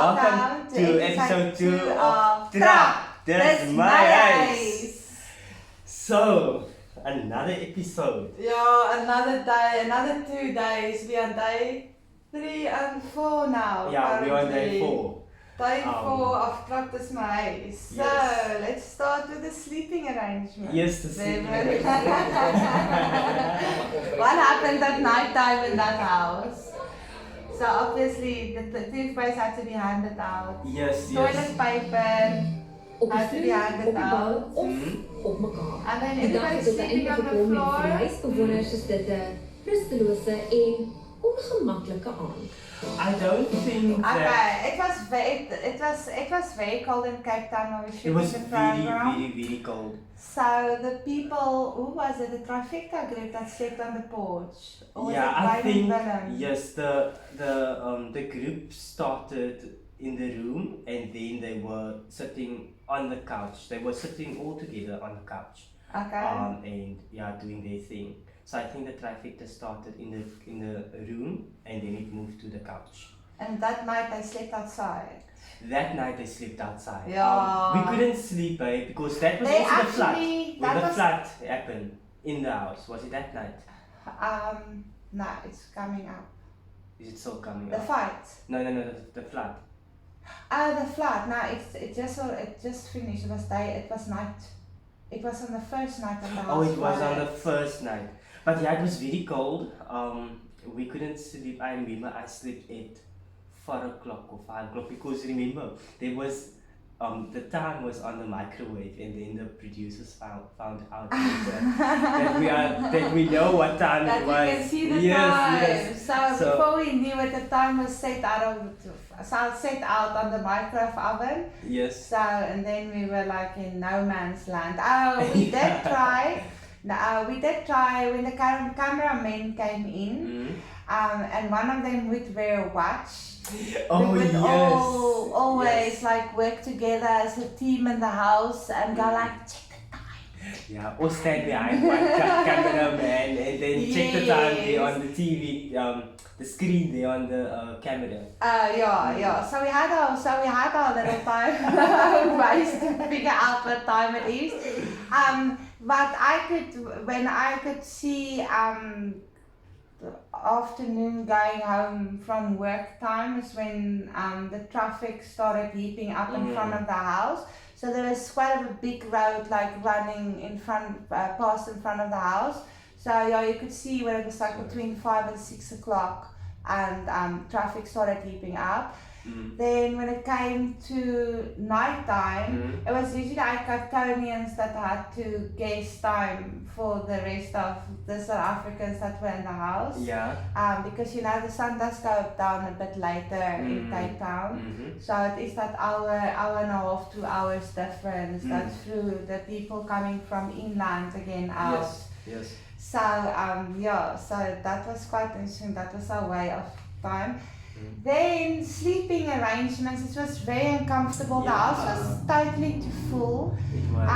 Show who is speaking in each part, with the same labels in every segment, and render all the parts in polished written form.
Speaker 1: Welcome to episode 2 of Trappertjies. So, another episode.
Speaker 2: Yeah, another day, another 2 days. We are day 3 and 4 now.
Speaker 1: Yeah, we are on day 4.
Speaker 2: Day 4 of Trappertjies. So, let's start with the sleeping arrangement.
Speaker 1: Yes, the sleeping arrangement.
Speaker 2: What happened at night time in that house? So obviously the toothpaste had to be handed out.
Speaker 1: Yes.
Speaker 2: Toilet paper had to be handed out. And then everybody sleeping on the floor.
Speaker 1: I don't think that...
Speaker 2: Okay, it was very cold in Cape Town when we shooting the program.
Speaker 1: It was very cold.
Speaker 2: So the people, who was it? The trifecta group that slept on the porch. Or was
Speaker 1: Yeah,
Speaker 2: it
Speaker 1: I think
Speaker 2: Willem?
Speaker 1: yes. The group started in the room and then they were sitting on the couch. They were sitting all together on the couch.
Speaker 2: Okay.
Speaker 1: And yeah, doing their thing. So I think the trifecta started in the room and then it moved to the couch.
Speaker 2: And that night they slept outside.
Speaker 1: That night they slept outside.
Speaker 2: Yeah.
Speaker 1: We couldn't sleep, because that was also the flood. When the flood happened in the house. Was it that night?
Speaker 2: No, it's coming up.
Speaker 1: Is it still coming
Speaker 2: the
Speaker 1: up?
Speaker 2: Fight?
Speaker 1: No, the flood.
Speaker 2: The flood. No, it just finished. It was night. It was on the first night of the house.
Speaker 1: Oh, it was on the first night. But yeah, it was very cold. We couldn't sleep. I remember I slept at 4 o'clock or 5 o'clock because remember there was the time was on the microwave and then the producers found out that we know what time
Speaker 2: that
Speaker 1: it was.
Speaker 2: We can see the time. Yes. So before we knew it, the time was set out on the microwave oven.
Speaker 1: Yes.
Speaker 2: So and then we were like in no man's land. Oh, we did try. We did try when the cameramen came in, and one of them would wear a watch.
Speaker 1: Oh,
Speaker 2: we would
Speaker 1: yes.
Speaker 2: always like work together as a team in the house and go like, check the time.
Speaker 1: Yeah, or stand behind one cameraman and then check the time there on the TV, the screen there on the camera.
Speaker 2: Yeah. So we had our little time ways to figure out what time it is. But when I could see the afternoon going home from work time is when the traffic started heaping up in front of the house. So there was quite a big road like running in front, past in front of the house. So yeah, you could see when it was like between 5 and 6 o'clock and traffic started heaping up. Then when it came to night time, it was usually our Capetonians that had to guess time for the rest of the South Africans that were in the house.
Speaker 1: Yeah.
Speaker 2: Because the sun does go down a bit later in Cape Town. So it is that hour and a half, 2 hours difference. That's through the people coming from inland again out.
Speaker 1: Yes.
Speaker 2: So so that was quite interesting. That was our way of time. Then sleeping arrangements, it was very uncomfortable. The house was totally too full.
Speaker 1: It was.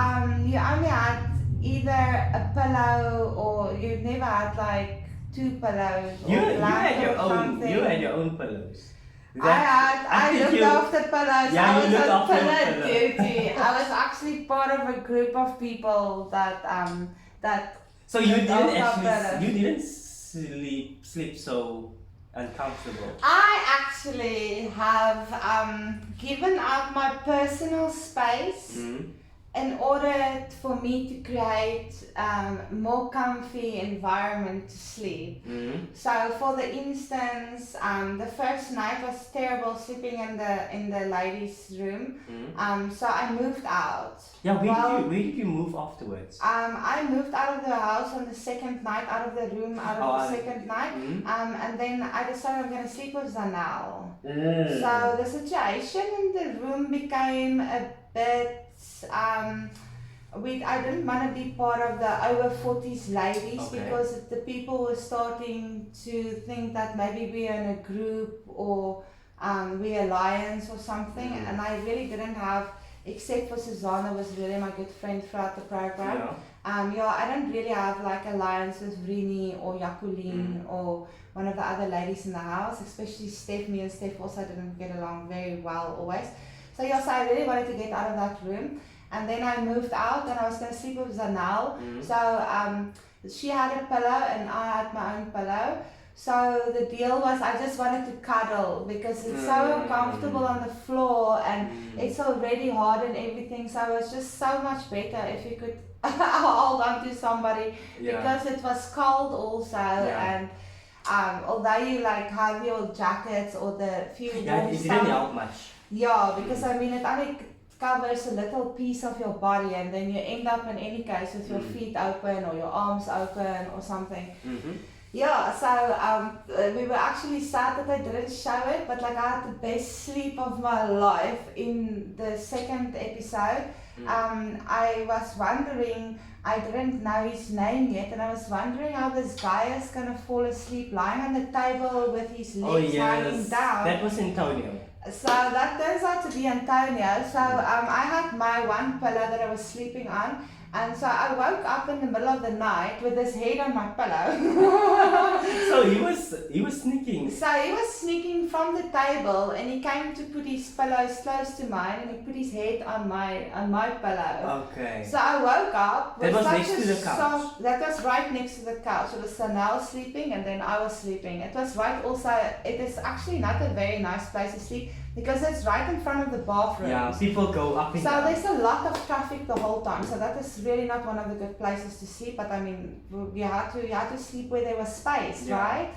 Speaker 2: You only had either a pillow or you never had like 2 pillows
Speaker 1: You
Speaker 2: or
Speaker 1: had your
Speaker 2: or
Speaker 1: own.
Speaker 2: something.
Speaker 1: You had your own pillows.
Speaker 2: I looked after pillows.
Speaker 1: Yeah,
Speaker 2: I was
Speaker 1: you looked
Speaker 2: on
Speaker 1: after
Speaker 2: pillow
Speaker 1: pillows.
Speaker 2: duty. I was actually part of a group of people that.
Speaker 1: So you didn't sleep so uncomfortable.
Speaker 2: I actually have given up my personal space in order for me to create more comfy environment to sleep. So for the instance, the first night was terrible sleeping in the ladies' room. So I moved out.
Speaker 1: Yeah, where did you move afterwards?
Speaker 2: I moved out of the house on the second night, out of the room, the second night. And then I decided I'm going to sleep with Zanel. So the situation in the room became a bit I didn't want to be part of the over 40s ladies because the people were starting to think that maybe we're in a group or we're alliance or something, and I really didn't have except for Susanna was really my good friend throughout the program.
Speaker 1: Yeah.
Speaker 2: I don't really have like alliance with Rini or Jacqueline or one of the other ladies in the house, especially Steph. Me and Steph also didn't get along very well always. So so I really wanted to get out of that room. And then I moved out and I was going to sleep with Zanel. So she had a pillow and I had my own pillow. So the deal was I just wanted to cuddle because it's so uncomfortable on the floor and it's already hard and everything. So it's just so much better if you could hold on to somebody because it was cold also and although you like have your jackets or the few warm
Speaker 1: it didn't help much.
Speaker 2: Yeah, because I mean it only covers a little piece of your body and then you end up in any case with your feet open or your arms open or something. Yeah, so we were actually sad that I didn't show it, but like I had the best sleep of my life in the second episode. I was wondering, I didn't know his name yet, and I was wondering how this guy is gonna fall asleep lying on the table with his legs hanging down.
Speaker 1: That was Antonio.
Speaker 2: So that turns out to be Antonio. So I had my one pillow that I was sleeping on. And so I woke up in the middle of the night with his head on my pillow.
Speaker 1: So he was sneaking.
Speaker 2: So he was sneaking from the table and he came to put his pillows close to mine and he put his head on my pillow.
Speaker 1: Okay.
Speaker 2: So I woke up with
Speaker 1: that was
Speaker 2: such
Speaker 1: next to the couch.
Speaker 2: That was right next to the couch. It was Sanel sleeping and then I was sleeping. It was right also, it is actually not a very nice place to sleep because it's right in front of the bathroom.
Speaker 1: Yeah, people go up and down.
Speaker 2: So there's a lot of traffic the whole time. So that is really not one of the good places to sleep. But I mean, you had to sleep where there was space, right?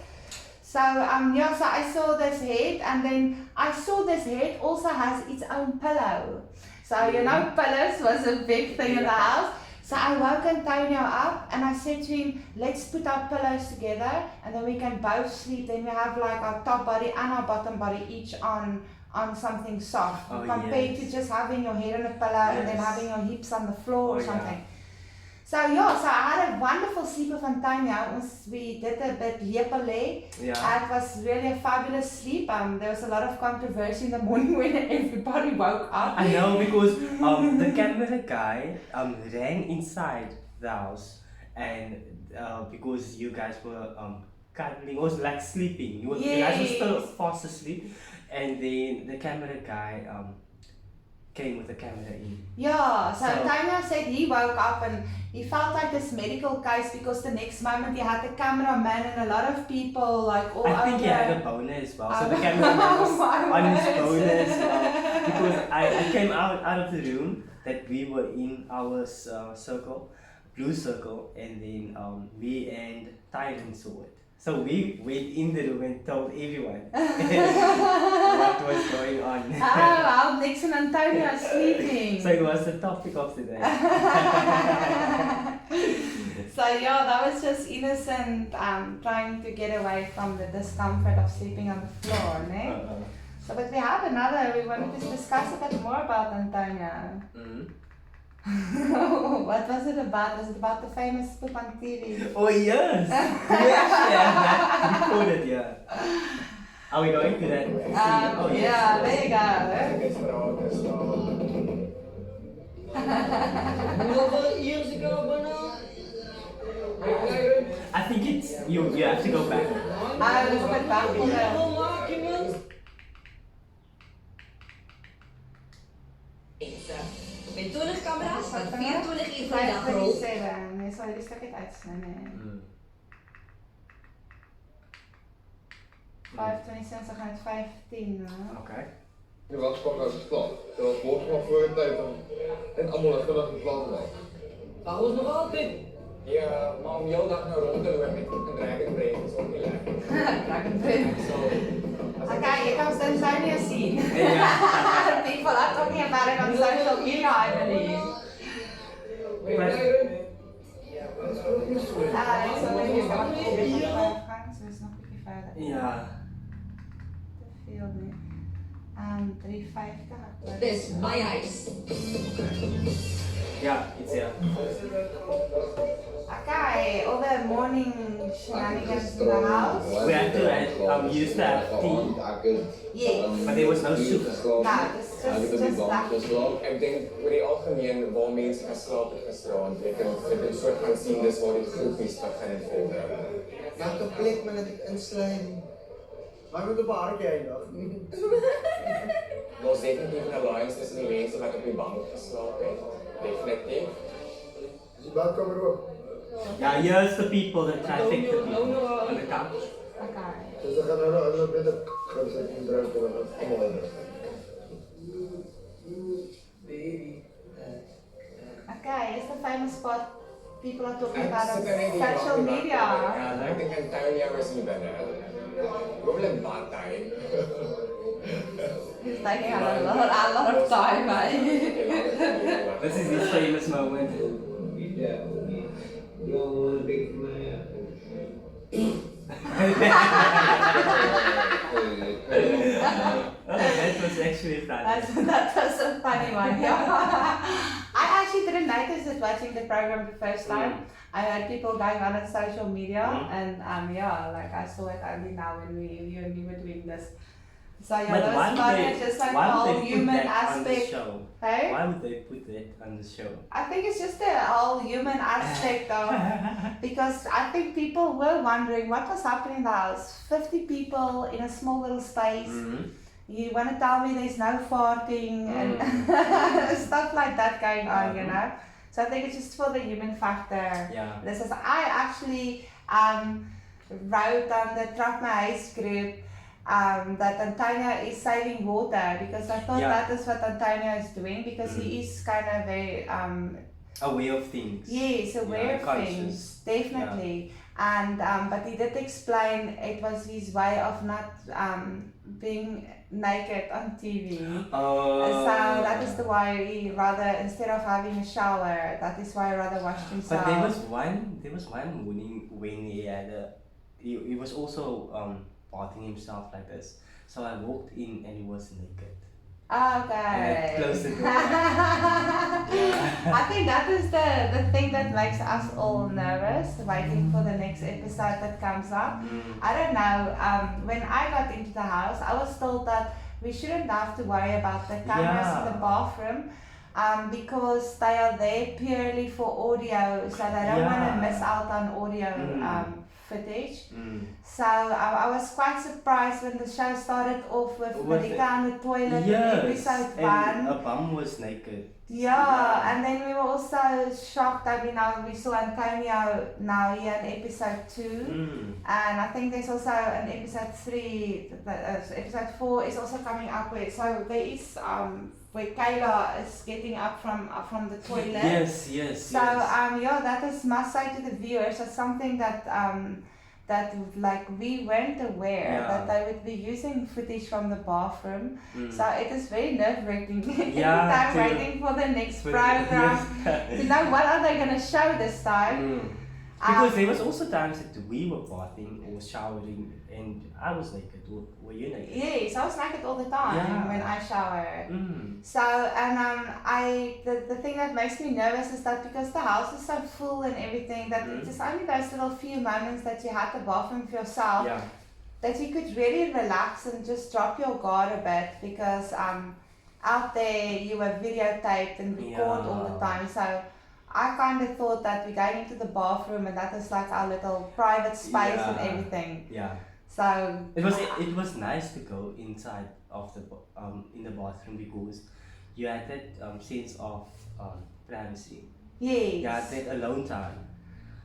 Speaker 2: So so I saw this head, and then I saw this head also has its own pillow. So pillows was a big thing in the house. So I woke Antonio up and I said to him, let's put our pillows together and then we can both sleep. Then we have like our top body and our bottom body each on something soft compared to just having your head on a pillow and then having your hips on the floor or something. So I had a wonderful sleep with Antonio. We did a bit lepele. It was really a fabulous sleep. There was a lot of controversy in the morning when everybody woke up.
Speaker 1: I know because the camera guy ran inside the house and because you guys were cuddling, was like sleeping. You guys were still fast asleep, and then the camera guy came with the camera in.
Speaker 2: So Antonio said he woke up and he felt like this medical case because the next moment he had the cameraman and a lot of people like all over.
Speaker 1: I think he had a boner as well, so the cameraman was on his boner as well. Because I came out of the room that we were in our circle, blue circle, and then me and Tyron saw it. So we went in the room and told everyone what was going on.
Speaker 2: How Nix and Antonio are sleeping.
Speaker 1: So it was the topic of the day.
Speaker 2: So that was just innocent trying to get away from the discomfort of sleeping on the floor, ne? So but we have we wanted to discuss a bit more about Antonio. What was it about? Was it about the famous poop on TV?
Speaker 1: Oh yes! We actually have that recorded, Are we going to that?
Speaker 2: There you go.
Speaker 1: I think it's you have to go back.
Speaker 2: A little bit back for
Speaker 3: Met 20 camera's en 24 uur per dag rol.
Speaker 2: Nee, sorry, die stuk het uitsnijden. 527 uit 15.
Speaker 1: Oké.
Speaker 4: Je was kwam uit het plan. Terwijl het woord van voor een tijd en allemaal dat gedacht het plan was.
Speaker 3: Dat was nog altijd.
Speaker 5: Ja, maar om jouw dag naar rond te doen met een dragon brain is ook heel erg.
Speaker 2: Dragon brain. Oké, je kan het Antonio zien. People are talking about it on social media, I believe. So maybe you're going to be able to gaan, so it's nog een beetje verder.
Speaker 1: Ja.
Speaker 2: Te veel nu. 350.
Speaker 3: Dit is my huis.
Speaker 1: Ja, iets ja.
Speaker 2: Okay, all the morning shenanigans in the house.
Speaker 1: We had to use that tea,
Speaker 2: Yes.
Speaker 1: but there was no sugar.
Speaker 2: No, just black.
Speaker 5: Ik denk oor die algemeen waar mense geslaap het gisterand, jy kan soort gaan sien dis waar die groepies begin vorm.
Speaker 6: Welke plek moet ek insluit? Maar moet op 'n hartjie eindig.
Speaker 5: Daar's definitief 'n alliance tussen die mense wat op die bank geslaap het. Definitief.
Speaker 6: Is die badkamer oop?
Speaker 1: Yeah, here's the people, the traffic, the people on the couch.
Speaker 2: Okay.
Speaker 6: Dus dan gaan hulle met 'n gaan sit en drink en dan almal in.
Speaker 2: Okay, it's the famous spot people are talking
Speaker 5: Ek
Speaker 2: about on
Speaker 5: sit net hier
Speaker 2: social
Speaker 5: bank
Speaker 2: media.
Speaker 5: Ja, ek dink Antonio is nie binne. Probably bad time.
Speaker 2: It's taking a lot of time, eh?
Speaker 1: This is his famous moment.
Speaker 6: Ja. Ja, een beetje van mij.
Speaker 1: That was actually funny.
Speaker 2: That was a funny one. Yeah. I actually didn't notice it watching the program the first time. I heard people going on social media, and yeah, like I saw it only now when you and me were doing this. So yeah,
Speaker 1: But
Speaker 2: that
Speaker 1: why
Speaker 2: was
Speaker 1: would
Speaker 2: funny.
Speaker 1: they,
Speaker 2: Just like the
Speaker 1: why would
Speaker 2: whole
Speaker 1: they put
Speaker 2: human
Speaker 1: that on the
Speaker 2: aspect.
Speaker 1: show?
Speaker 2: Hey?
Speaker 1: Why would they put that on the show?
Speaker 2: I think it's just the whole human aspect of, because I think people were wondering what was happening in the house. 50 people in a small little space. You want to tell me there's no farting and stuff like that going on, you know? So I think it's just for the human factor.
Speaker 1: Yeah.
Speaker 2: This is, I actually wrote on the Trappertjies group that Antonio is saving water, because I thought
Speaker 1: Yeah.
Speaker 2: that is what Antonio is doing, because he is kind of very
Speaker 1: Aware of things.
Speaker 2: yes, aware
Speaker 1: Yeah,
Speaker 2: of
Speaker 1: conscious.
Speaker 2: things, definitely. And but he did explain it was his way of not being naked on TV. So that is the why he rather, instead of having a shower, that is why he rather washed himself.
Speaker 1: But there was one morning when he had he was also bathing himself like this. So I walked in and he was naked. And I
Speaker 2: Okay.
Speaker 1: closed the door.
Speaker 2: I think that is the thing that makes us all nervous, waiting for the next episode that comes up. I don't know, when I got into the house, I was told that we shouldn't have to worry about the cameras in the
Speaker 1: Yeah.
Speaker 2: bathroom, because they are there purely for audio, so they don't want to
Speaker 1: Yeah.
Speaker 2: miss out on audio footage.
Speaker 1: Mm.
Speaker 2: So I was quite surprised when the show started off with Rita on the toilet in episode 1.
Speaker 1: And a bum was naked.
Speaker 2: Yeah, and then we were also shocked that we saw Antonio now here in episode 2. And I think there's also an episode 3, episode 4 is also coming up with. So there is where Kayla is getting up from the toilet.
Speaker 1: Yes.
Speaker 2: So yeah, that is must say to the viewers, that's something that that like we weren't aware that they would be using footage from the bathroom. So it is very nerve-wracking every time waiting for the next program to know what are they going to show this time.
Speaker 1: Because there was also times that we were bathing or showering and I was naked. Were you naked?
Speaker 2: Yes, I was naked all the time when I shower. So and the thing that makes me nervous is that because the house is so full and everything, that it's just only those little few moments that you had the bathroom for yourself, that you could really relax and just drop your guard a bit, because out there you were videotaped and recorded all the time. So I kind of thought that we're going into the bathroom and that is like our little private space and everything.
Speaker 1: Yeah.
Speaker 2: So
Speaker 1: it was nice to go inside of the in the bathroom, because you had that sense of privacy.
Speaker 2: yes.
Speaker 1: You had that alone time.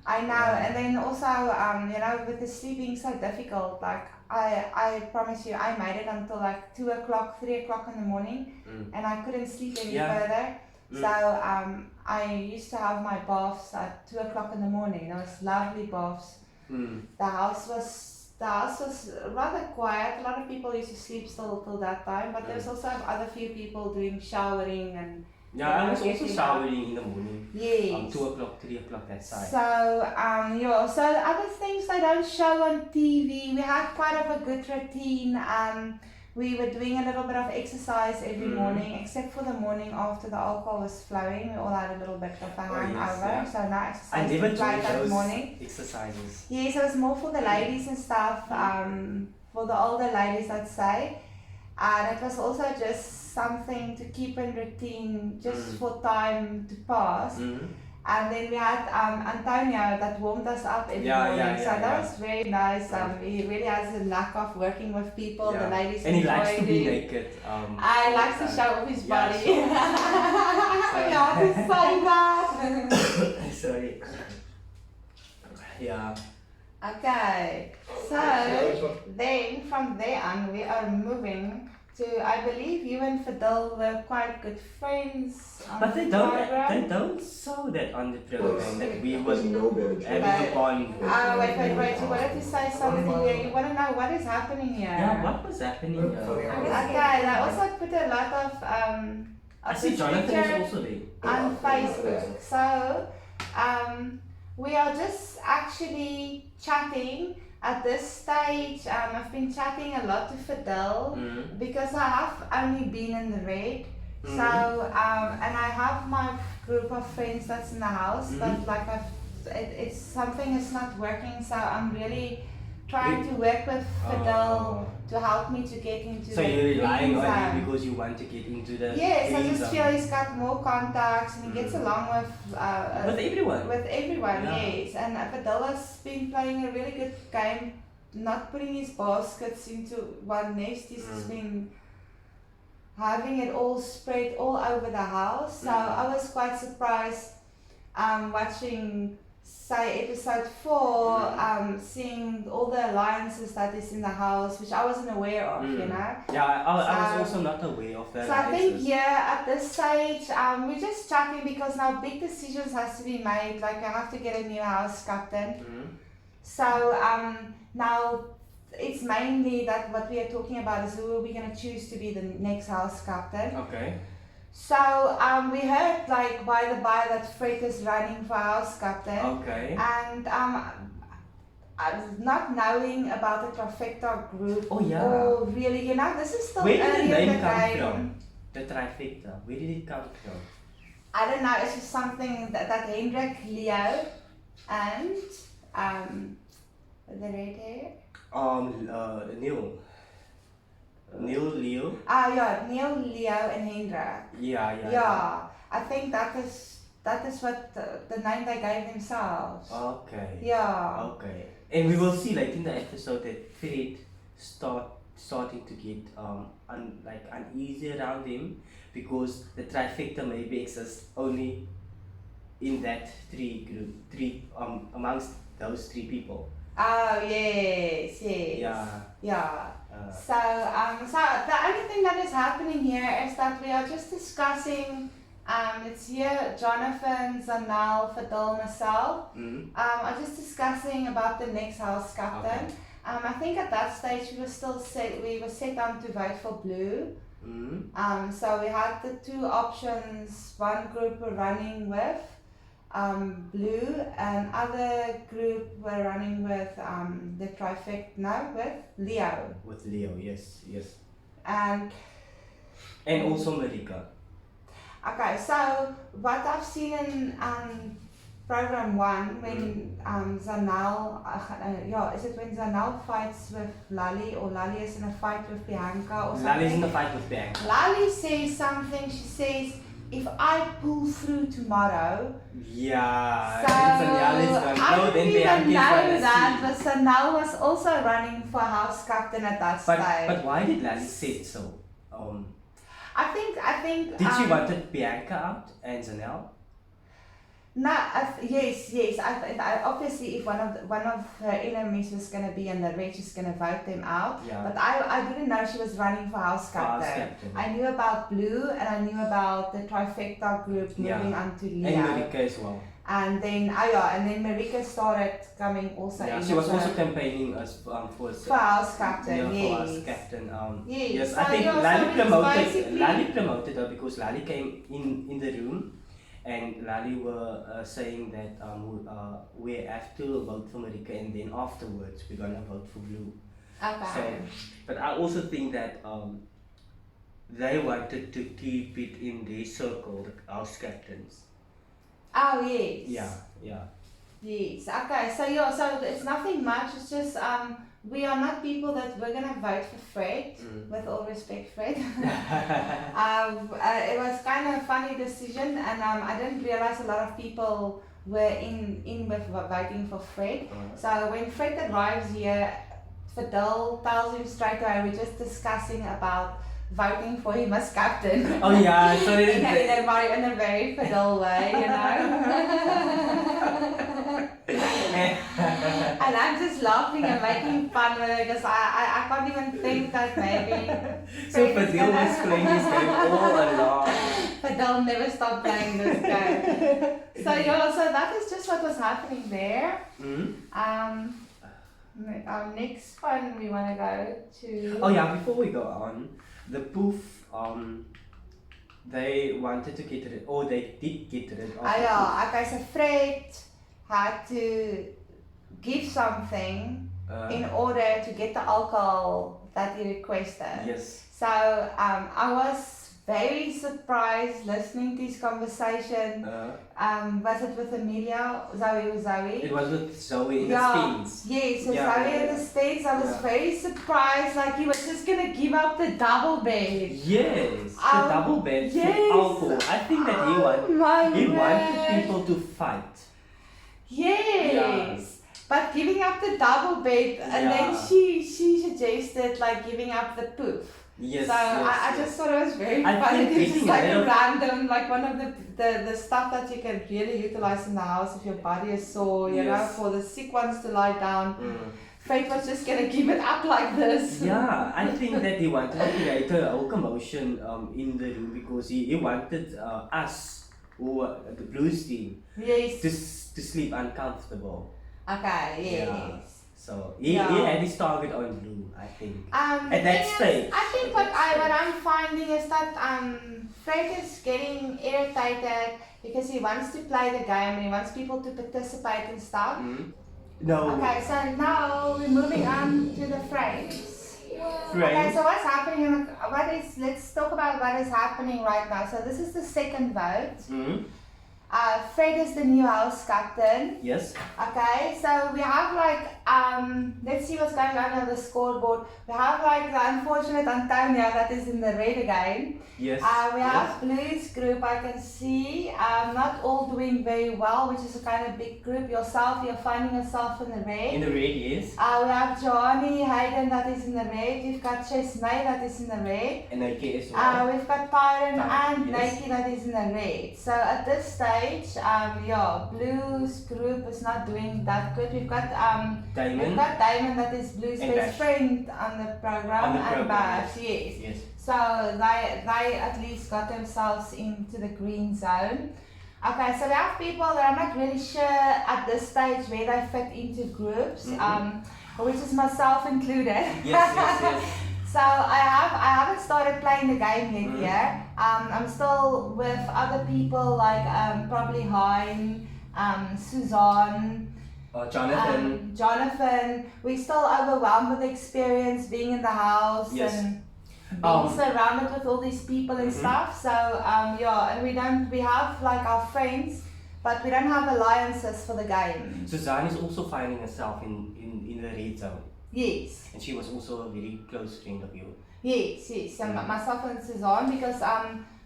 Speaker 2: I know, and then also, with the sleeping so difficult, like I promise you, I made it until like 2 o'clock, 3 o'clock in the morning, and I couldn't sleep any further. So I used to have my baths at 2 o'clock in the morning. Those lovely baths. The house was rather quiet. A lot of people used to sleep still till that time, but there was also other few people doing showering and.
Speaker 1: Yeah, I was also showering in the morning.
Speaker 2: Yes.
Speaker 1: 2 o'clock, 3 o'clock that side.
Speaker 2: So so other things they don't show on TV. We had quite of a good routine. we were doing a little bit of exercise every morning, except for the morning after the alcohol was flowing. We all had a little bit of a hangover, so no
Speaker 1: I
Speaker 2: exercise
Speaker 1: never
Speaker 2: took place
Speaker 1: joined
Speaker 2: that
Speaker 1: those
Speaker 2: morning.
Speaker 1: exercises.
Speaker 2: Yes, it was more for the ladies and stuff, for the older ladies, I'd say. And it was also just something to keep in routine, just for time to pass. And then we had Antonio that warmed us up every morning, so that was very nice. He really has a knack of working with people, the ladies
Speaker 1: and he likes to
Speaker 2: enjoyed
Speaker 1: be
Speaker 2: it.
Speaker 1: naked.
Speaker 2: I likes to show off his body.
Speaker 1: sure.
Speaker 2: Yeah, to say that.
Speaker 1: Sorry. Yeah.
Speaker 2: Okay, so then from there on we are moving to, I believe you and Fidel were quite good friends on
Speaker 1: But
Speaker 2: the
Speaker 1: they
Speaker 2: program.
Speaker 1: don't show that on the program that we were
Speaker 6: was no better.
Speaker 1: having a bond.
Speaker 2: Wait, you wanted to say something here, you want to know what is happening here?
Speaker 1: Yeah, what was happening here?
Speaker 2: Okay, they also put a lot of
Speaker 1: I see Jonathan
Speaker 2: picture
Speaker 1: is also there.
Speaker 2: on Facebook. So we are just actually chatting at this stage. I've been chatting a lot to Fidel because I have only been in the red. So and I have my group of friends that's in the house, but like it's something is not working. So I'm really trying to work with Fidel to help me to get into
Speaker 1: So
Speaker 2: the
Speaker 1: you're relying
Speaker 2: green
Speaker 1: on
Speaker 2: zone.
Speaker 1: him because you want to get into the
Speaker 2: Yes, I
Speaker 1: green
Speaker 2: just
Speaker 1: zone.
Speaker 2: feel he's got more contacts and he gets along with
Speaker 1: everyone.
Speaker 2: with everyone,
Speaker 1: Yeah.
Speaker 2: yes. And Fidel has been playing a really good game, not putting his baskets into one nest. He's just been having it all spread all over the house. So I was quite surprised watching, say, episode 4, seeing all the alliances that is in the house, which I wasn't aware of, you know.
Speaker 1: Yeah, I was
Speaker 2: So-
Speaker 1: also not aware of that.
Speaker 2: So I think here at this stage, we're just chatting because now big decisions has to be made. Like I have to get a new house captain. So now it's mainly that what we are talking about is who are we going to choose to be the next house captain.
Speaker 1: Okay.
Speaker 2: So we heard like by the by that Fred is running for house captain.
Speaker 1: Okay.
Speaker 2: And not knowing about the trifecta group,
Speaker 1: Oh, yeah.
Speaker 2: or really, you know, this is still
Speaker 1: Where did
Speaker 2: early
Speaker 1: the
Speaker 2: in
Speaker 1: name
Speaker 2: the
Speaker 1: come
Speaker 2: game.
Speaker 1: from? The trifecta. Where did it come from?
Speaker 2: I don't know, it's just something that Hendrik, Leo, and the red hair.
Speaker 1: Neil. Neil, Leo.
Speaker 2: Yeah, Neil, Leo, and Hendrik.
Speaker 1: Yeah.
Speaker 2: I think that is what the name they gave themselves.
Speaker 1: Okay.
Speaker 2: Yeah.
Speaker 1: Okay. And we will see like in the episode that Fred starting to get uneasy around him because the trifecta maybe exists only in that three amongst those 3 people.
Speaker 2: Oh yes. Yeah. So the only thing that is happening here is that we are just discussing. It's here, Jonathan, Zanel, Fidel, myself. I'm just discussing about the next house captain.
Speaker 1: Okay.
Speaker 2: I think at that stage we were set on to vote for blue. So we had the 2 options. One group were running with blue, and other group were running with the with Leo.
Speaker 1: With Leo, yes.
Speaker 2: And
Speaker 1: also Marika.
Speaker 2: okay, so what I've seen in program 1 when Zanel, is it when Zanel fights with Lali, or Lali is in a fight with Bianca or something?
Speaker 1: Lali's in the fight with Bianca.
Speaker 2: Lali says something, she says, if I pull through tomorrow.
Speaker 1: Yeah.
Speaker 2: So I didn't even know that, but Zanel was also running for house captain at that stage.
Speaker 1: But why did Lali say so?
Speaker 2: I think.
Speaker 1: Did she wanted Bianca out and Zanel?
Speaker 2: No, yes. I obviously, if one of her enemies was gonna be in the red, she's gonna vote them out.
Speaker 1: Yeah.
Speaker 2: But I didn't know she was running for house captain. I knew about blue, and I knew about the trifecta group moving on to Leo.
Speaker 1: And Marika as well.
Speaker 2: And then Marika started coming also.
Speaker 1: Yeah,
Speaker 2: in
Speaker 1: she was
Speaker 2: as
Speaker 1: also
Speaker 2: a-
Speaker 1: campaigning us
Speaker 2: for house captain.
Speaker 1: Yeah,
Speaker 2: Yes.
Speaker 1: for us captain.
Speaker 2: Yes.
Speaker 1: Yes, I think
Speaker 2: So
Speaker 1: Lali
Speaker 2: basically-
Speaker 1: promoted her because Lali came in the room, and Lali were saying that we have to vote for Marika, and then afterwards we're gonna vote for blue.
Speaker 2: Okay.
Speaker 1: So, but I also think that they wanted to keep it in their circle, the house captains.
Speaker 2: Oh yes.
Speaker 1: Yeah.
Speaker 2: Yes. Okay. So yeah. So it's nothing much. It's just we are not people that we're gonna vote for Fred. With all respect, Fred. It was kind of a funny decision, and I didn't realize a lot of people were in with voting for Fred. So when Fred arrives here, Fidel tells him straight away, we're just discussing about voting for him as captain.
Speaker 1: Oh yeah, so it
Speaker 2: in a very Fidel way, you know. And I'm just laughing and making fun with it because I can't even think that maybe.
Speaker 1: So Fidel was playing this game all along.
Speaker 2: Fidel never stopped playing this game. So yeah, so that is just what was happening there. Our next one we want to go to.
Speaker 1: Oh yeah, before we go on, the poof, they wanted to get rid, or they did get rid of.
Speaker 2: Oh yeah, okay, so Fred had to give something in order to get the alcohol that he requested.
Speaker 1: Yes.
Speaker 2: So I was very surprised listening to his conversation. Was it with Amelia? Zoe?
Speaker 1: It was with Zoe in the States.
Speaker 2: Yes, so Zoe in the States. I was very surprised, like he was just gonna give up the double bed.
Speaker 1: Yes, the double bed for alcohol. I think that he wanted people to fight.
Speaker 2: Yes. But giving up the double bed, and then she suggested like giving up the poof.
Speaker 1: Yes.
Speaker 2: So I just thought it was very funny. It's just like a random, like one of the stuff that you can really utilize in the house if your body is sore, you know, for the sick ones to lie down. Fate was just gonna give it up like this.
Speaker 1: Yeah, I think that he wanted to create a whole commotion in the room because he wanted us, or the Blues team, to sleep uncomfortable.
Speaker 2: Okay, yes.
Speaker 1: Yeah. So he had his target on blue, I think. At that stage.
Speaker 2: I think what I'm finding is that Fred is getting irritated because he wants to play the game and he wants people to participate and stuff.
Speaker 1: No.
Speaker 2: Okay, so now we're moving on to the frames. Okay, so what's happening? Let's talk about what is happening right now. So this is the second vote. Fred is the new house captain.
Speaker 1: Yes.
Speaker 2: Okay, so we have like, let's see what's going on the scoreboard. We have like the unfortunate Antonia that is in the red again.
Speaker 1: Yes.
Speaker 2: We have Blues group, I can see, not all doing very well, which is a kind of big group. You're finding yourself in the red.
Speaker 1: In the red, yes.
Speaker 2: We have Johnny, Hayden that is in the red. We've got Chesnay that is in the red.
Speaker 1: And Nike as well.
Speaker 2: We've got Tyron and Nike that is in the red. So at this stage, Blues group is not doing that good. We've got
Speaker 1: Diamond
Speaker 2: that is Blues
Speaker 1: and
Speaker 2: best friend on the program, and Bash, yes. So they at least got themselves into the green zone. Okay, so we have people that I'm not really sure at this stage where they fit into groups, which is myself included.
Speaker 1: Yes.
Speaker 2: So I haven't started playing the game yet here. I'm still with other people like probably Hein, Suzanne, Jonathan. We're still overwhelmed with the experience being in the house and being surrounded with all these people and stuff. So and we have like our friends, but we don't have alliances for the game.
Speaker 1: Suzanne is also finding herself in the red zone.
Speaker 2: Yes.
Speaker 1: And she was also a very close friend of you.
Speaker 2: Yes. So myself and Suzanne, because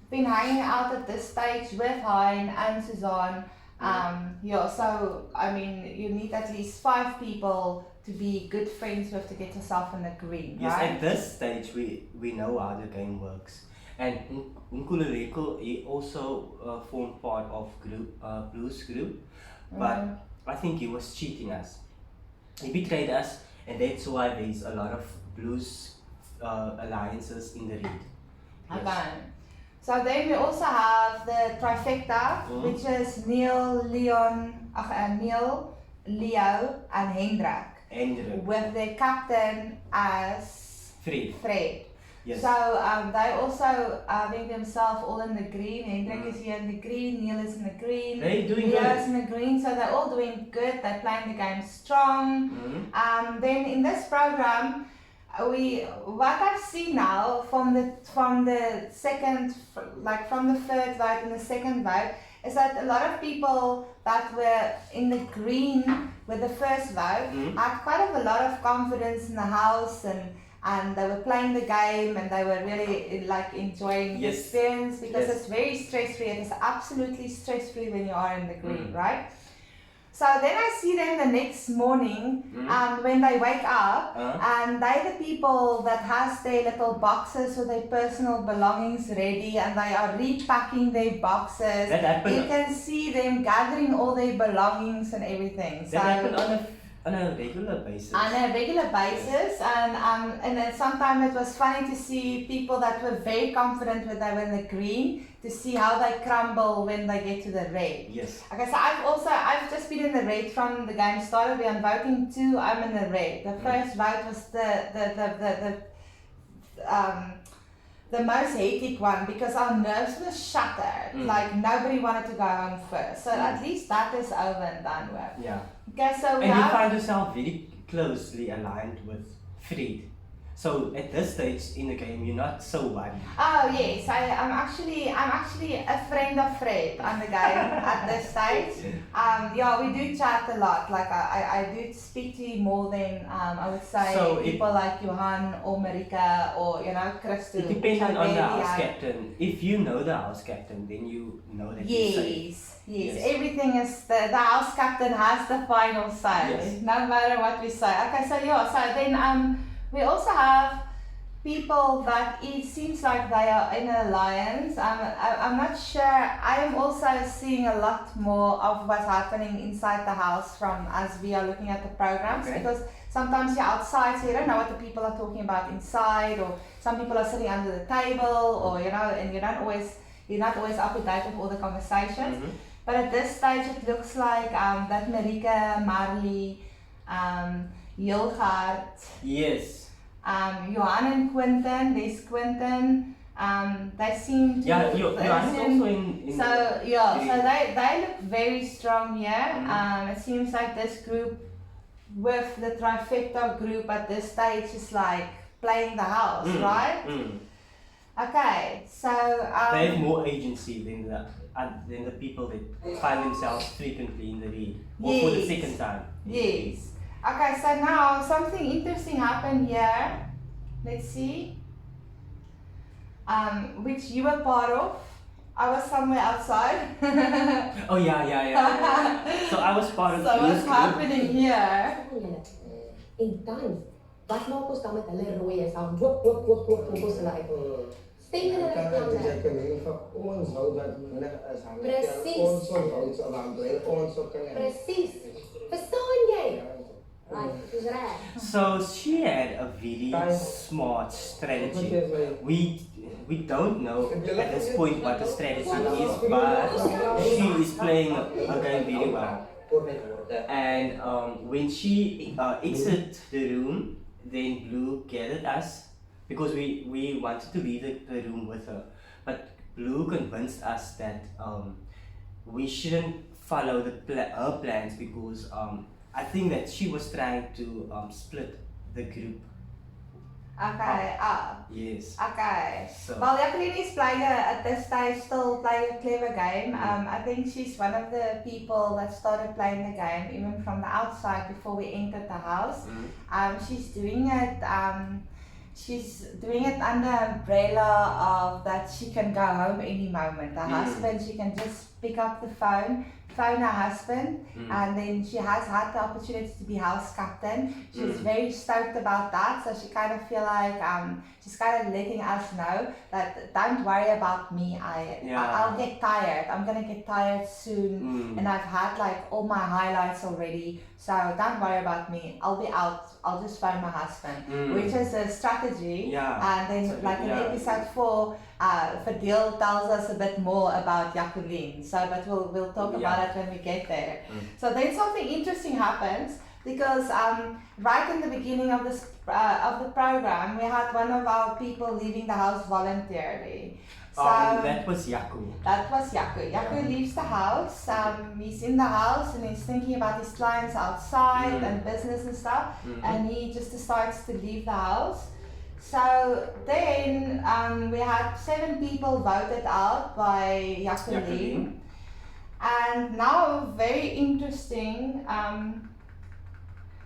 Speaker 2: been hanging out at this stage with Hein and Suzanne. So I mean, you need at least 5 people to be good friends with to get yourself in the green,
Speaker 1: yes,
Speaker 2: right?
Speaker 1: At this stage we know how the game works. And Nkululeko, he also formed part of Blues group, but I think he was cheating us. He betrayed us, and that's why there's a lot of Blues alliances in the red. Yes.
Speaker 2: Okay. So then we also have the trifecta, which is Neil, Leo, and Hendrik. With the captain as Fred.
Speaker 1: Yes.
Speaker 2: So they also think themselves all in the green. Hendrik is here in the green, Neil is in the green,
Speaker 1: they're doing
Speaker 2: Leo
Speaker 1: good.
Speaker 2: is in the green, so they're all doing good. They're playing the game strong. Then in this program, what I see now from the second, like from the third vote and the second vote, is that a lot of people that were in the green with the first vote had quite a lot of confidence in the house, and they were playing the game and they were really like enjoying the experience, because it's very stress free. It is absolutely stress free when you are in the green, right? So then I see them the next morning when they wake up, and they're the people that has their little boxes with their personal belongings ready, and they are repacking their boxes.
Speaker 1: That happened.
Speaker 2: You can see them gathering all their belongings and everything.
Speaker 1: That happened on a regular basis.
Speaker 2: On a regular basis, and then sometimes it was funny to see people that were very confident when they were in the green, to see how they crumble when they get to the red.
Speaker 1: Yes.
Speaker 2: Okay, so I've just been in the red from the game started. We're on voting 2. I'm in the red. The first vote was the most hectic one, because our nerves were shattered. Like nobody wanted to go home first. So at least that is over and done with.
Speaker 1: Yeah.
Speaker 2: Okay, so
Speaker 1: And you find yourself very closely aligned with Fred. So at this stage in the game, you're not so worried.
Speaker 2: Oh yes, I'm actually a friend of Fred on the game at this stage. Yeah, we do chat a lot. Like I do speak to you more than I would say
Speaker 1: So
Speaker 2: people like Johan or Marika or Christo.
Speaker 1: It depends on the house captain. If you know the house captain, then you know that you're safe.
Speaker 2: Yes. Everything is the house captain has the final say.
Speaker 1: Yes.
Speaker 2: No matter what we say. Okay, so yeah, so then we also have people that it seems like they are in an alliance. I'm not sure. I am also seeing a lot more of what's happening inside the house from as we are looking at the programs, because sometimes you're outside, so you don't know what the people are talking about inside, or some people are sitting under the table, or and you're not always up to date with all the conversations. But at this stage, it looks like that Marika, Marley, Hilgard,
Speaker 1: Yes.
Speaker 2: Johan and Quentin, there's Quentin, they seem to...
Speaker 1: Yeah, Johan is also in
Speaker 2: so, yeah, so they look very strong here. It seems like this group, with the trifecta group at this stage, is like playing the house, right? Okay, so...
Speaker 1: they have more agency than the people that find themselves frequently in the red, or for the second time.
Speaker 2: Yes. Okay, so now something interesting happened here. Let's see. Which you were part of. I was somewhere outside.
Speaker 1: Oh yeah. So I was part of
Speaker 2: So what's
Speaker 1: group.
Speaker 2: happening here?
Speaker 3: En dan, wat maak ons dan met hulle rooi is dan woep ons hulle uit. Stem hulle reklame.
Speaker 6: Ons hou dat hulle is aan.
Speaker 3: Precies.
Speaker 6: Ons hou iets aan bly. Ons ook kan.
Speaker 3: Presies. Verstaan jy? Right, dis reg.
Speaker 1: So she had a very smart strategy. We don't know at this point what the strategy is, but she is playing a game very well. And when she exited the room, then Blue gathered us, because we wanted to leave the room with her, but Blue convinced us that we shouldn't follow her plans, because I think that she was trying to split the group.
Speaker 2: Okay,
Speaker 1: Yes.
Speaker 2: okay.
Speaker 1: So
Speaker 2: Well, Jacqueline is playing at this stage, still playing a clever game. I think she's one of the people that started playing the game even from the outside before we entered the house. She's doing it under umbrella of that she can go home any moment. Her husband, she can just pick up the phone her husband, and then she has had the opportunity to be house captain. She's very stoked about that, so she kind of feel like she's kind of letting us know that don't worry about me. I'll get tired. I'm gonna get tired soon, and I've had like all my highlights already. So don't worry about me. I'll be out. I'll just phone my husband, which is a strategy. And then like in episode 4, Fadil tells us a bit more about Jacqueline. So, but we'll talk about it when we get there. So then something interesting happens, because right in the beginning of this of the program, we had one of our people leaving the house voluntarily. So
Speaker 1: that was Yaku.
Speaker 2: that was Yaku. Yaku leaves the house. He's in the house and he's thinking about his clients outside and business and stuff. And he just decides to leave the house. So then we had 7 people voted out by Yaku. And now, very interesting,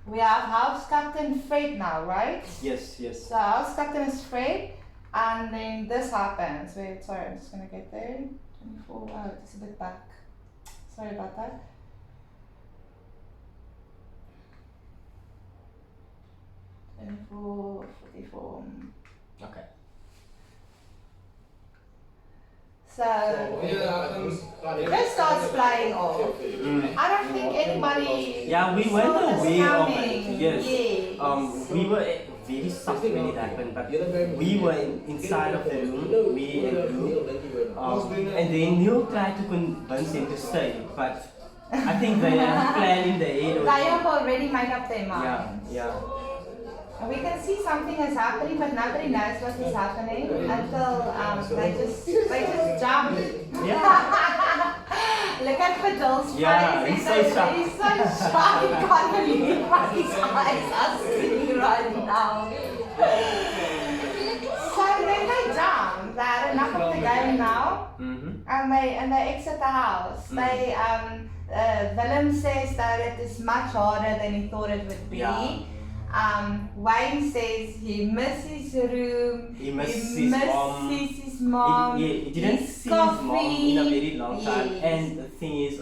Speaker 2: we have House Captain Fred now, right?
Speaker 1: Yes, yes.
Speaker 2: So House Captain is Fred, and then this happens. Wait, sorry, I'm just gonna get there. 24, oh, it's a bit back. Sorry about that. Twenty-four, 44.
Speaker 1: Okay.
Speaker 2: So this starts flying off. I don't think anybody.
Speaker 1: Yeah, we
Speaker 2: saw
Speaker 1: weren't
Speaker 2: this
Speaker 1: aware of
Speaker 2: coming.
Speaker 1: it. Yes.
Speaker 2: Yes.
Speaker 1: We were very shocked when it happened, but we were inside of the room, me and Lou. And then Neil tried to convince them to stay, but I think they had a plan in their head.
Speaker 2: They have already made up their mind.
Speaker 1: Yeah.
Speaker 2: We can see something is happening, but nobody knows what is happening until they just jump.
Speaker 1: Yeah.
Speaker 2: Look at Fidel's
Speaker 1: Yeah,
Speaker 2: face.
Speaker 1: he's so shocked.
Speaker 2: He's so shocked. He can't believe what his eyes are seeing right now. So then they jump. They had enough of the game now, and they exit the house. They Willem says that it is much harder than he thought it would be.
Speaker 1: Yeah.
Speaker 2: Wayne says he misses his room.
Speaker 1: He misses his mom. He didn't
Speaker 2: his
Speaker 1: see
Speaker 2: coffee.
Speaker 1: his mom in a very long time.
Speaker 2: Yes.
Speaker 1: And the thing is,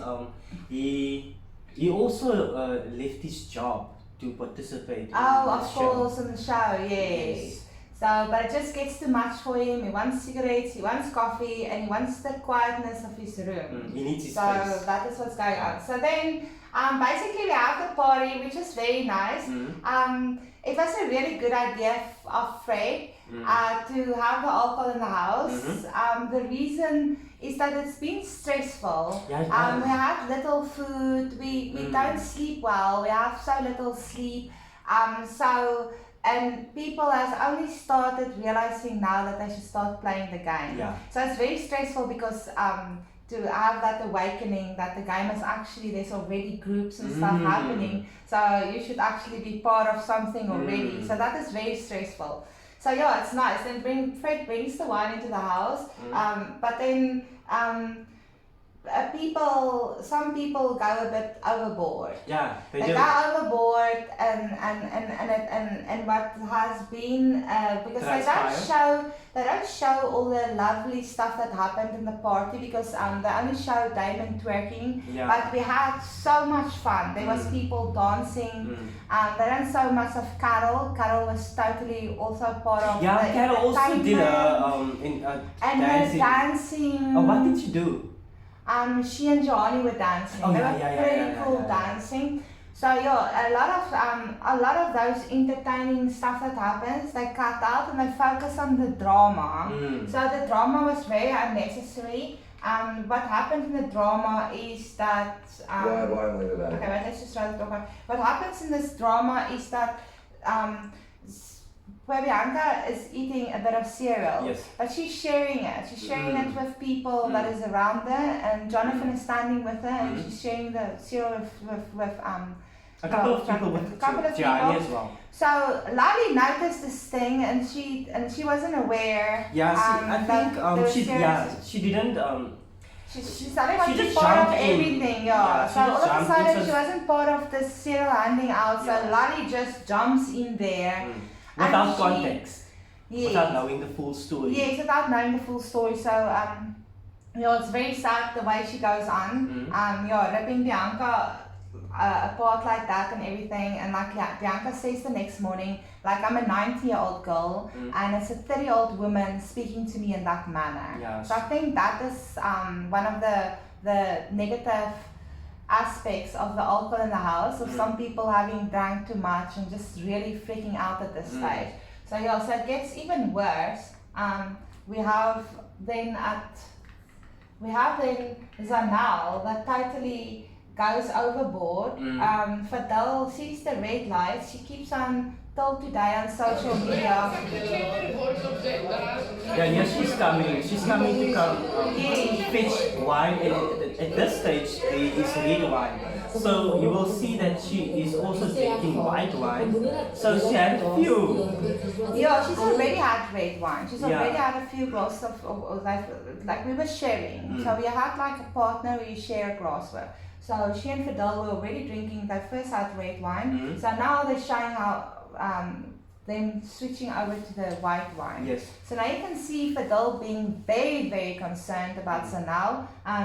Speaker 1: he also left his job to participate in
Speaker 2: Oh,
Speaker 1: the
Speaker 2: of
Speaker 1: show.
Speaker 2: course, in the show, yes. So, but it just gets too much for him. He wants cigarettes, he wants coffee, and he wants the quietness of his room.
Speaker 1: He needs his
Speaker 2: So
Speaker 1: space.
Speaker 2: that is what's going on. So then, basically we have the party, which is very nice. It was a really good idea of Fred to have the alcohol in the house. The reason is that it's been stressful.
Speaker 1: Yeah, it
Speaker 2: We
Speaker 1: has.
Speaker 2: have little food, we don't sleep well, we have so little sleep. And people has only started realizing now that they should start playing the game.
Speaker 1: Yeah.
Speaker 2: So it's very stressful because to have that awakening that the game is actually, there's already groups and stuff happening. So you should actually be part of something already. So that is very stressful. So yeah, it's nice. And Fred brings the wine into the house. But then some people go a bit overboard.
Speaker 1: Yeah,
Speaker 2: They go overboard and what has been because they don't show all the lovely stuff that happened in the party because they only show Damon twerking.
Speaker 1: Yeah.
Speaker 2: But we had so much fun. There was people dancing. They don't show much of Carol. Carol was totally also part of
Speaker 1: Yeah,
Speaker 2: the
Speaker 1: Carol also did
Speaker 2: entertainment. And
Speaker 1: dancing.
Speaker 2: her dancing.
Speaker 1: Oh, what did she do?
Speaker 2: She and Johnny were dancing.
Speaker 1: Oh,
Speaker 2: They
Speaker 1: yeah,
Speaker 2: were
Speaker 1: yeah,
Speaker 2: pretty
Speaker 1: yeah,
Speaker 2: cool
Speaker 1: yeah.
Speaker 2: dancing. So yeah, a lot of those entertaining stuff that happens, they cut out and they focus on the drama. So the drama was very unnecessary. What happened in the drama is that
Speaker 6: Why am I doing that?
Speaker 2: okay, wait, let's just try to talk about what happens in this drama is that where Bianca is eating a bit of cereal,
Speaker 1: Yes.
Speaker 2: but she's sharing it. She's sharing it with people that is around her, and Jonathan is standing with her, and she's sharing the cereal with
Speaker 1: A couple of people with
Speaker 2: a couple of
Speaker 1: Gianni
Speaker 2: people.
Speaker 1: as well.
Speaker 2: So Lali noticed this thing, and she wasn't aware.
Speaker 1: Yeah, I
Speaker 2: that there was
Speaker 1: think
Speaker 2: cereal.
Speaker 1: she didn't
Speaker 2: She suddenly
Speaker 1: She
Speaker 2: wasn't
Speaker 1: just
Speaker 2: part of
Speaker 1: jumped in.
Speaker 2: everything,
Speaker 1: Yeah, she
Speaker 2: so all
Speaker 1: just
Speaker 2: of a
Speaker 1: jumped in,
Speaker 2: sudden
Speaker 1: so-
Speaker 2: she wasn't part of the cereal handing out, so
Speaker 1: Yeah.
Speaker 2: Lali just jumps in there.
Speaker 1: without
Speaker 2: And she-
Speaker 1: context,
Speaker 2: Yes.
Speaker 1: without knowing the full story.
Speaker 2: Yes, without knowing the full story. So it's very sad the way she goes on. Ripping Bianca apart like that and everything, and like Bianca says the next morning, like I'm a 90-year-old girl and it's a 30-year-old woman speaking to me in that manner.
Speaker 1: Yeah.
Speaker 2: So I think that is one of the negative aspects of the alcohol in the house, of some people having drank too much and just really freaking out at this stage. So so it gets even worse. We have then Zanel that totally goes overboard. Fadil sees the red lights. She keeps on till today on social media.
Speaker 1: Yeah, yes, she's coming. She's coming to come fetch wine, and at this stage there is red wine. So you will see that she is also drinking white wine. So she had a few.
Speaker 2: Yeah, she's already had red wine. She's
Speaker 1: Yeah.
Speaker 2: already had a few glasses of like we were sharing. So we had like a partner we share a glass with. So she and Fidel were already drinking. They first had red wine. So now they're showing how them switching over to the white wine.
Speaker 1: Yes.
Speaker 2: So now you can see Fidel being very, very concerned about Sanal.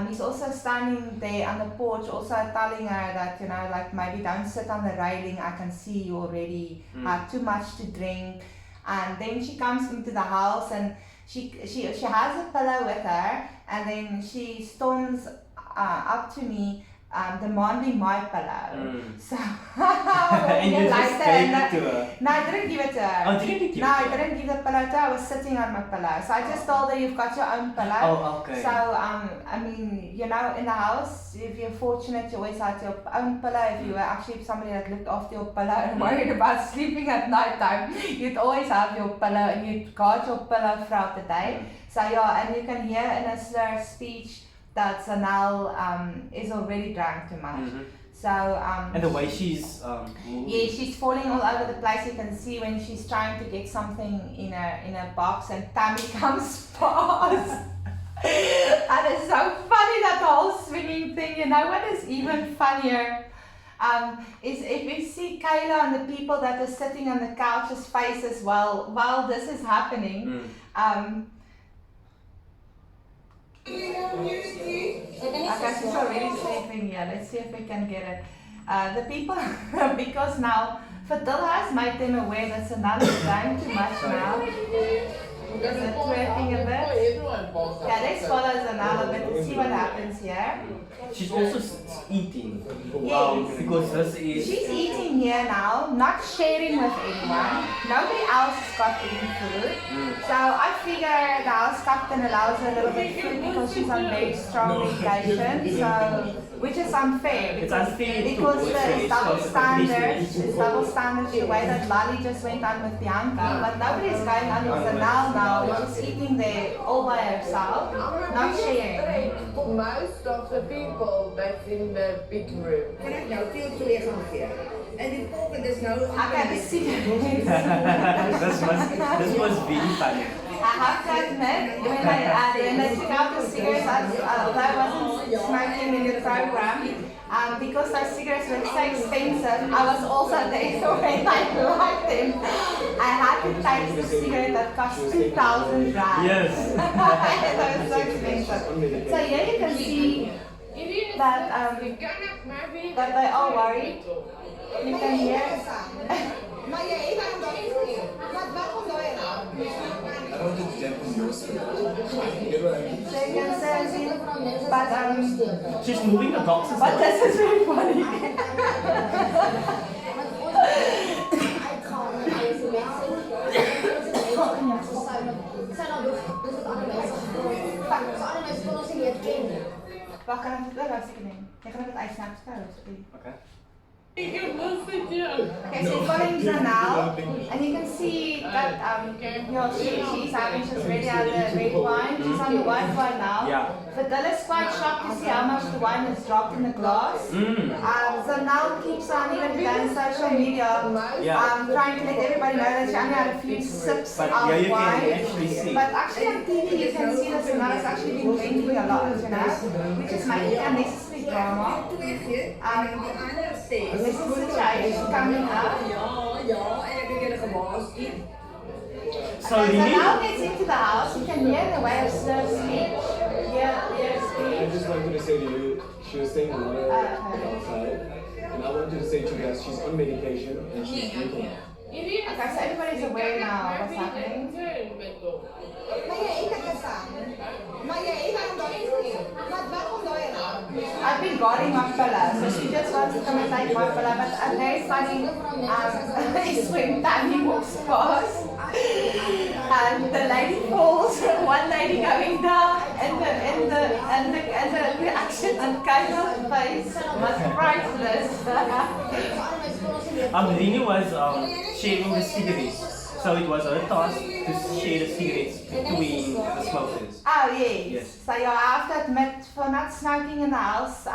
Speaker 2: He's also standing there on the porch, also telling her that, you know, like maybe don't sit on the railing. I can see you already had too much to drink. And then she comes into the house and she has a pillow with her, and then she storms up to me. Demanding my pillow. So
Speaker 1: And you just gave it to her.
Speaker 2: No, I didn't give it to her.
Speaker 1: Oh, didn't you give
Speaker 2: No,
Speaker 1: it
Speaker 2: I
Speaker 1: to her?
Speaker 2: didn't give the pillow to her. I was sitting on my pillow. So I just told her you've got your own pillow.
Speaker 1: Oh, okay.
Speaker 2: So I mean, you know, in the house, if you're fortunate, you always had your own pillow. If you were actually somebody that looked after your pillow and worried about sleeping at night time, you'd always have your pillow and you'd guard your pillow throughout the day. So yeah, and you can hear in a slur speech that Sanal is already drank too much. So
Speaker 1: And the way she's moving.
Speaker 2: yeah, she's falling all over the place. You can see when she's trying to get something in a box and Tammy comes past. And it's so funny, that whole swinging thing. You know what is even funnier? Is if we see Kayla and the people that are sitting on the couch's faces while this is happening. Okay, she's already sleeping here. Let's see if we can get it. The people, because now Fadil has made them aware that Sanal is drank too much now. Is it twerking a bit? Yeah, let's follow Sanal a bit and see what happens here.
Speaker 1: She's also eating.
Speaker 2: Yes.
Speaker 1: Because this is.
Speaker 2: She's eating here now, not sharing with anyone. Nobody else has got any food. So I figure the house captain allows her a little bit of food because she's on very strong medication. So, which is unfair.
Speaker 1: It's unfair
Speaker 2: because
Speaker 1: to
Speaker 2: it's double
Speaker 1: it's
Speaker 2: standards. It's double standards the way that Lali just went on with Bianca. But nobody's going on with Sanal now. She's eating there all by herself, not sharing.
Speaker 7: For most of the people that's in the big room.
Speaker 8: Kan ek nou veel twee gaan gee? En die volgende is nou
Speaker 2: I gotta see
Speaker 1: this was really funny.
Speaker 2: I have to admit, when I took out the cigarettes, although I wasn't smoking in the program, because those cigarettes were so expensive, I was also there when I liked them. I had to taste the cigarette that cost 2,000 rand.
Speaker 1: Yes.
Speaker 2: That was so expensive. So here you can see that they are worried. You can hear.
Speaker 8: Maar jy het aan daai nie. Wat kom daai nou?
Speaker 5: I don't want to jump on your side. You know what I mean?
Speaker 2: So you can see, but
Speaker 1: She's moving the boxes.
Speaker 2: but this is very funny. Wacht, kan ik het wel uitskenen? Je kan het uitsnappen trouwens.
Speaker 1: Okay.
Speaker 2: Okay, so following Zanal, and you can see that she's having, she's already had the red wine, she's on the white wine now.
Speaker 1: Yeah.
Speaker 2: Fadil is quite shocked to see how much the wine has dropped in the glass. Zanal keeps on, even today on social media, trying to let everybody know that she only had a few sips
Speaker 1: But
Speaker 2: of
Speaker 1: yeah, you
Speaker 2: wine.
Speaker 1: can actually see.
Speaker 2: But actually on TV you can see that Zanal has actually been drinking a lot, you know, which is making unnecessary drama.
Speaker 8: Twee gee en die ander sê.
Speaker 2: This is the situation coming up.
Speaker 8: Ja, en ek het julle gewaarsku.
Speaker 1: So
Speaker 2: Okay, so
Speaker 1: really,
Speaker 2: now gets into the house, you can hear the way of slur speech. Hear
Speaker 5: I
Speaker 2: speech.
Speaker 5: just wanted to say to you, she was saying a lot outside, and I wanted to say to you guys, she's on medication and she's drinking.
Speaker 2: Okay, so everybody's aware now of what's happening.
Speaker 8: Maar jy het dit gestaan. Maar jy het aan daai nie. Wat kom daai nou?
Speaker 2: I've been guarding my pillow, so she just wants to come and take my pillow, but very funny is when Tammy walks past. and the lady falls, one lady going down, and the reaction on Kaila's face was priceless.
Speaker 1: Rini was sharing the cigarettes, so it was her task to share the cigarettes between the smokers.
Speaker 2: Oh yes.
Speaker 1: Yes.
Speaker 2: So yeah, I have to admit, for not smoking in the house,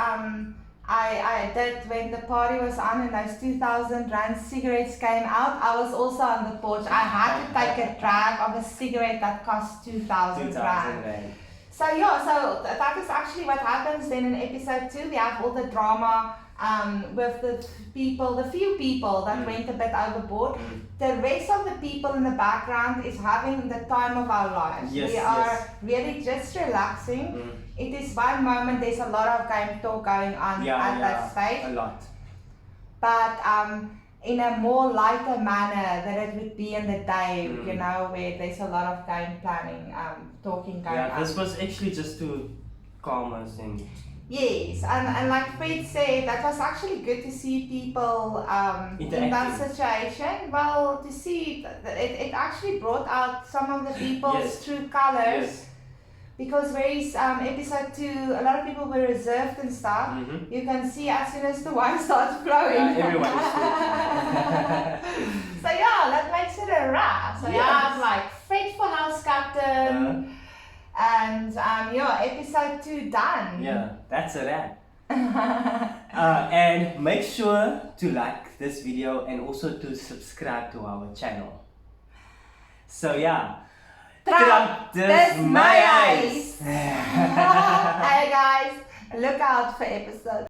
Speaker 2: I did when the party was on and those 2,000 rand cigarettes came out. I was also on the porch. I had to take a drag of a cigarette that cost 2,000 rand.
Speaker 1: Rand.
Speaker 2: So yeah, so that is actually what happens then in episode 2. We have all the drama with the people, the few people that went a bit overboard. The rest of the people in the background is having the time of our lives.
Speaker 1: Yes,
Speaker 2: We are really just relaxing. It is one moment, there's a lot of game talk going on at that stage.
Speaker 1: A lot.
Speaker 2: But in a more lighter manner than it would be in the day, you know, where there's a lot of game planning, talking going on.
Speaker 1: This was actually just to calm us and
Speaker 2: Yes, and like Fred said, that was actually good to see people in that
Speaker 1: Interacting.
Speaker 2: situation. Well, to see it actually brought out some of the people's
Speaker 1: Yes.
Speaker 2: true colors.
Speaker 1: Yes.
Speaker 2: Because whereas episode 2, a lot of people were reserved and stuff, you can see as soon as the wine starts flowing.
Speaker 1: Yeah, everyone is
Speaker 2: So yeah, that makes it a wrap. So you have like Fred for house captain, and episode 2 done.
Speaker 1: Yeah, that's a wrap. And make sure to like this video and also to subscribe to our channel. So yeah.
Speaker 2: Trap this my eyes. Hey guys, look out for episode